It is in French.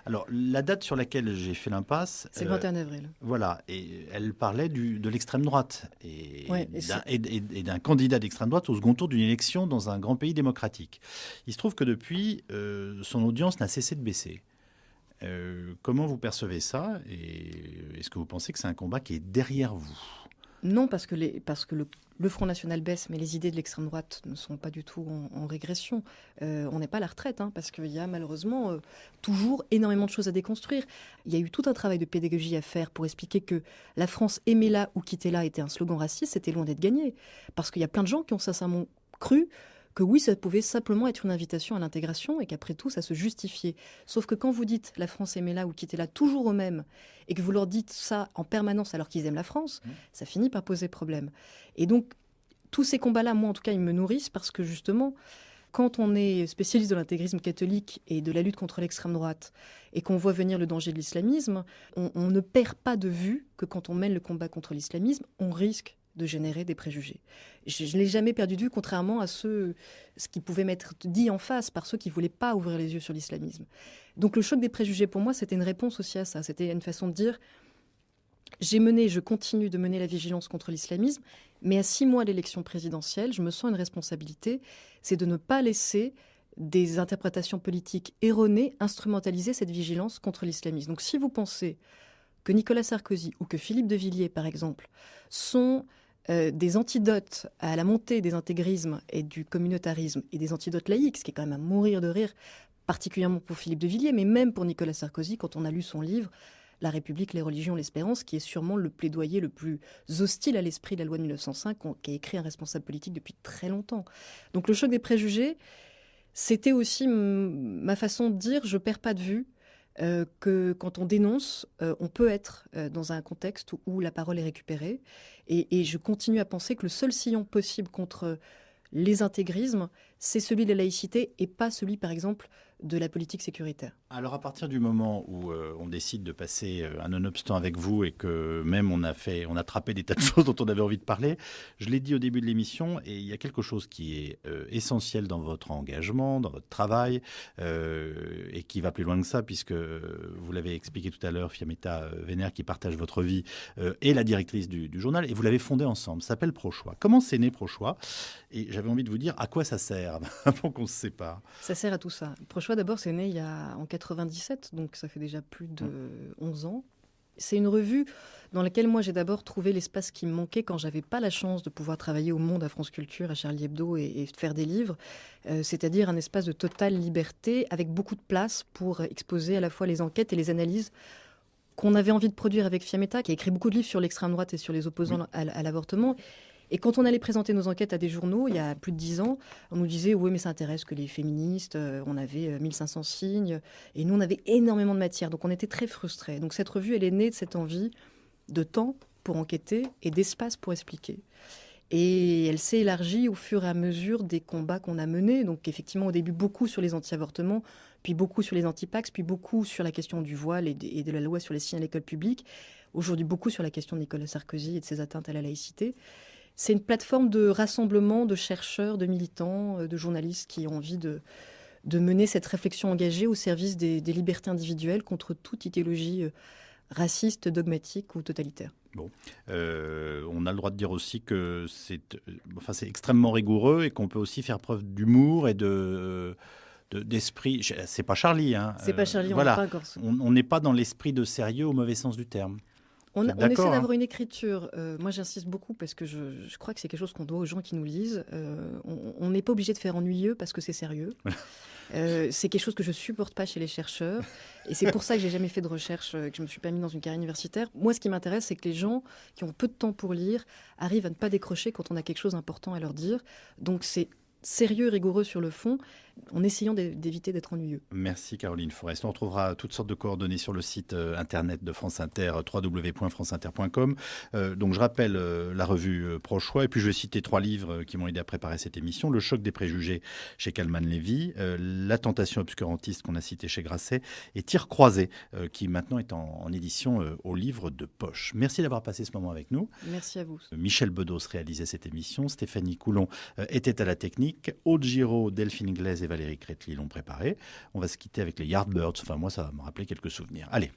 Alors, la date sur laquelle j'ai fait l'impasse, C'est le 21 avril. voilà, et elle parlait de l'extrême droite et Ouais, d'un candidat d'extrême droite au second tour d'une élection dans un grand pays démocratique. Il se trouve que depuis, son audience n'a cessé de baisser. Comment vous percevez ça et est-ce que vous pensez que c'est un combat qui est derrière vous? Non, parce que le Front National baisse, mais les idées de l'extrême droite ne sont pas du tout en régression. On n'est pas à la retraite, hein, parce qu'il y a malheureusement toujours énormément de choses à déconstruire. Il y a eu tout un travail de pédagogie à faire pour expliquer que la France aimez-la ou quittez-la était un slogan raciste, c'était loin d'être gagné. Parce qu'il y a plein de gens qui ont sincèrement cru que oui, ça pouvait simplement être une invitation à l'intégration et qu'après tout, ça se justifiait. Sauf que quand vous dites la France aimez-la ou quittez-la toujours eux-mêmes et que vous leur dites ça en permanence alors qu'ils aiment la France, ça finit par poser problème. Et donc, tous ces combats-là, moi en tout cas, ils me nourrissent parce que justement, quand on est spécialiste de l'intégrisme catholique et de la lutte contre l'extrême droite et qu'on voit venir le danger de l'islamisme, on ne perd pas de vue que quand on mène le combat contre l'islamisme, on risque de générer des préjugés. Je ne l'ai jamais perdu de vue, contrairement à ce qui pouvait m'être dit en face par ceux qui ne voulaient pas ouvrir les yeux sur l'islamisme. Donc le choc des préjugés, pour moi, c'était une réponse aussi à ça. C'était une façon de dire, je continue de mener la vigilance contre l'islamisme, mais à 6 mois de l'élection présidentielle, je me sens une responsabilité, c'est de ne pas laisser des interprétations politiques erronées instrumentaliser cette vigilance contre l'islamisme. Donc si vous pensez que Nicolas Sarkozy ou que Philippe de Villiers, par exemple, sont des antidotes à la montée des intégrismes et du communautarisme et des antidotes laïques, ce qui est quand même à mourir de rire, particulièrement pour Philippe de Villiers, mais même pour Nicolas Sarkozy, quand on a lu son livre « La République, les religions, l'espérance », qui est sûrement le plaidoyer le plus hostile à l'esprit de la loi de 1905, qu'a écrit un responsable politique depuis très longtemps. Donc le choc des préjugés, c'était aussi ma façon de dire « je ne perds pas de vue », que quand on dénonce, on peut être dans un contexte où la parole est récupérée. Et je continue à penser que le seul sillon possible contre les intégrismes, c'est celui de la laïcité et pas celui, par exemple, de la politique sécuritaire. Alors à partir du moment où on décide de passer un nonobstant avec vous et que même on a trappé des tas de choses dont on avait envie de parler, je l'ai dit au début de l'émission, et il y a quelque chose qui est essentiel dans votre engagement, dans votre travail, et qui va plus loin que ça, puisque vous l'avez expliqué tout à l'heure, Fiametta Wener, qui partage votre vie, est la directrice du journal, et vous l'avez fondé ensemble, ça s'appelle Prochoix. Comment c'est né Prochoix? Et j'avais envie de vous dire à quoi ça sert avant qu'on se sépare. Ça sert à tout ça. Prochoix, d'abord, c'est né en 97, donc ça fait déjà plus de 11 ans. C'est une revue dans laquelle moi j'ai d'abord trouvé l'espace qui me manquait quand j'avais pas la chance de pouvoir travailler au Monde, à France Culture, à Charlie Hebdo et faire des livres, c'est-à-dire un espace de totale liberté avec beaucoup de place pour exposer à la fois les enquêtes et les analyses qu'on avait envie de produire avec Fiametta, qui a écrit beaucoup de livres sur l'extrême droite et sur les opposants à l'avortement. Et quand on allait présenter nos enquêtes à des journaux, il y a plus de 10 ans, on nous disait « oui, mais ça intéresse que les féministes ». On avait 1500 signes. Et nous, on avait énormément de matière. Donc, on était très frustrés. Donc, cette revue, elle est née de cette envie de temps pour enquêter et d'espace pour expliquer. Et elle s'est élargie au fur et à mesure des combats qu'on a menés. Donc, effectivement, au début, beaucoup sur les anti-avortements, puis beaucoup sur les anti-pax, puis beaucoup sur la question du voile et de la loi sur les signes à l'école publique. Aujourd'hui, beaucoup sur la question de Nicolas Sarkozy et de ses atteintes à la laïcité. C'est une plateforme de rassemblement de chercheurs, de militants, de journalistes qui ont envie de mener cette réflexion engagée au service des libertés individuelles contre toute idéologie raciste, dogmatique ou totalitaire. Bon, on a le droit de dire aussi que c'est extrêmement rigoureux et qu'on peut aussi faire preuve d'humour et d'esprit. C'est pas Charlie, hein. C'est pas Charlie, voilà. On n'est pas encore. On n'est pas dans l'esprit de sérieux au mauvais sens du terme. On essaie d'avoir une écriture. Moi, j'insiste beaucoup parce que je crois que c'est quelque chose qu'on doit aux gens qui nous lisent. On n'est pas obligé de faire ennuyeux parce que c'est sérieux. C'est quelque chose que je supporte pas chez les chercheurs. Et c'est pour ça que j'ai jamais fait de recherche, que je me suis pas mis dans une carrière universitaire. Moi, ce qui m'intéresse, c'est que les gens qui ont peu de temps pour lire arrivent à ne pas décrocher quand on a quelque chose d'important à leur dire. Donc, c'est sérieux, rigoureux sur le fond, en essayant d'éviter d'être ennuyeux. Merci Caroline Forest. On retrouvera toutes sortes de coordonnées sur le site internet de France Inter, www.franceinter.com. Donc je rappelle la revue Prochoix, et puis je vais citer 3 livres qui m'ont aidé à préparer cette émission. Le choc des préjugés chez Kalman Levy, La tentation obscurantiste qu'on a cité chez Grasset, et Tir croisé qui maintenant est en édition au livre de poche. Merci d'avoir passé ce moment avec nous. Merci à vous. Michel Bedos réalisait cette émission, Stéphanie Coulon était à la technique, Aude Giraud, Delphine Glaise et Valérie Crétely l'ont préparé. On va se quitter avec les Yardbirds. Enfin, moi, ça va me rappeler quelques souvenirs. Allez.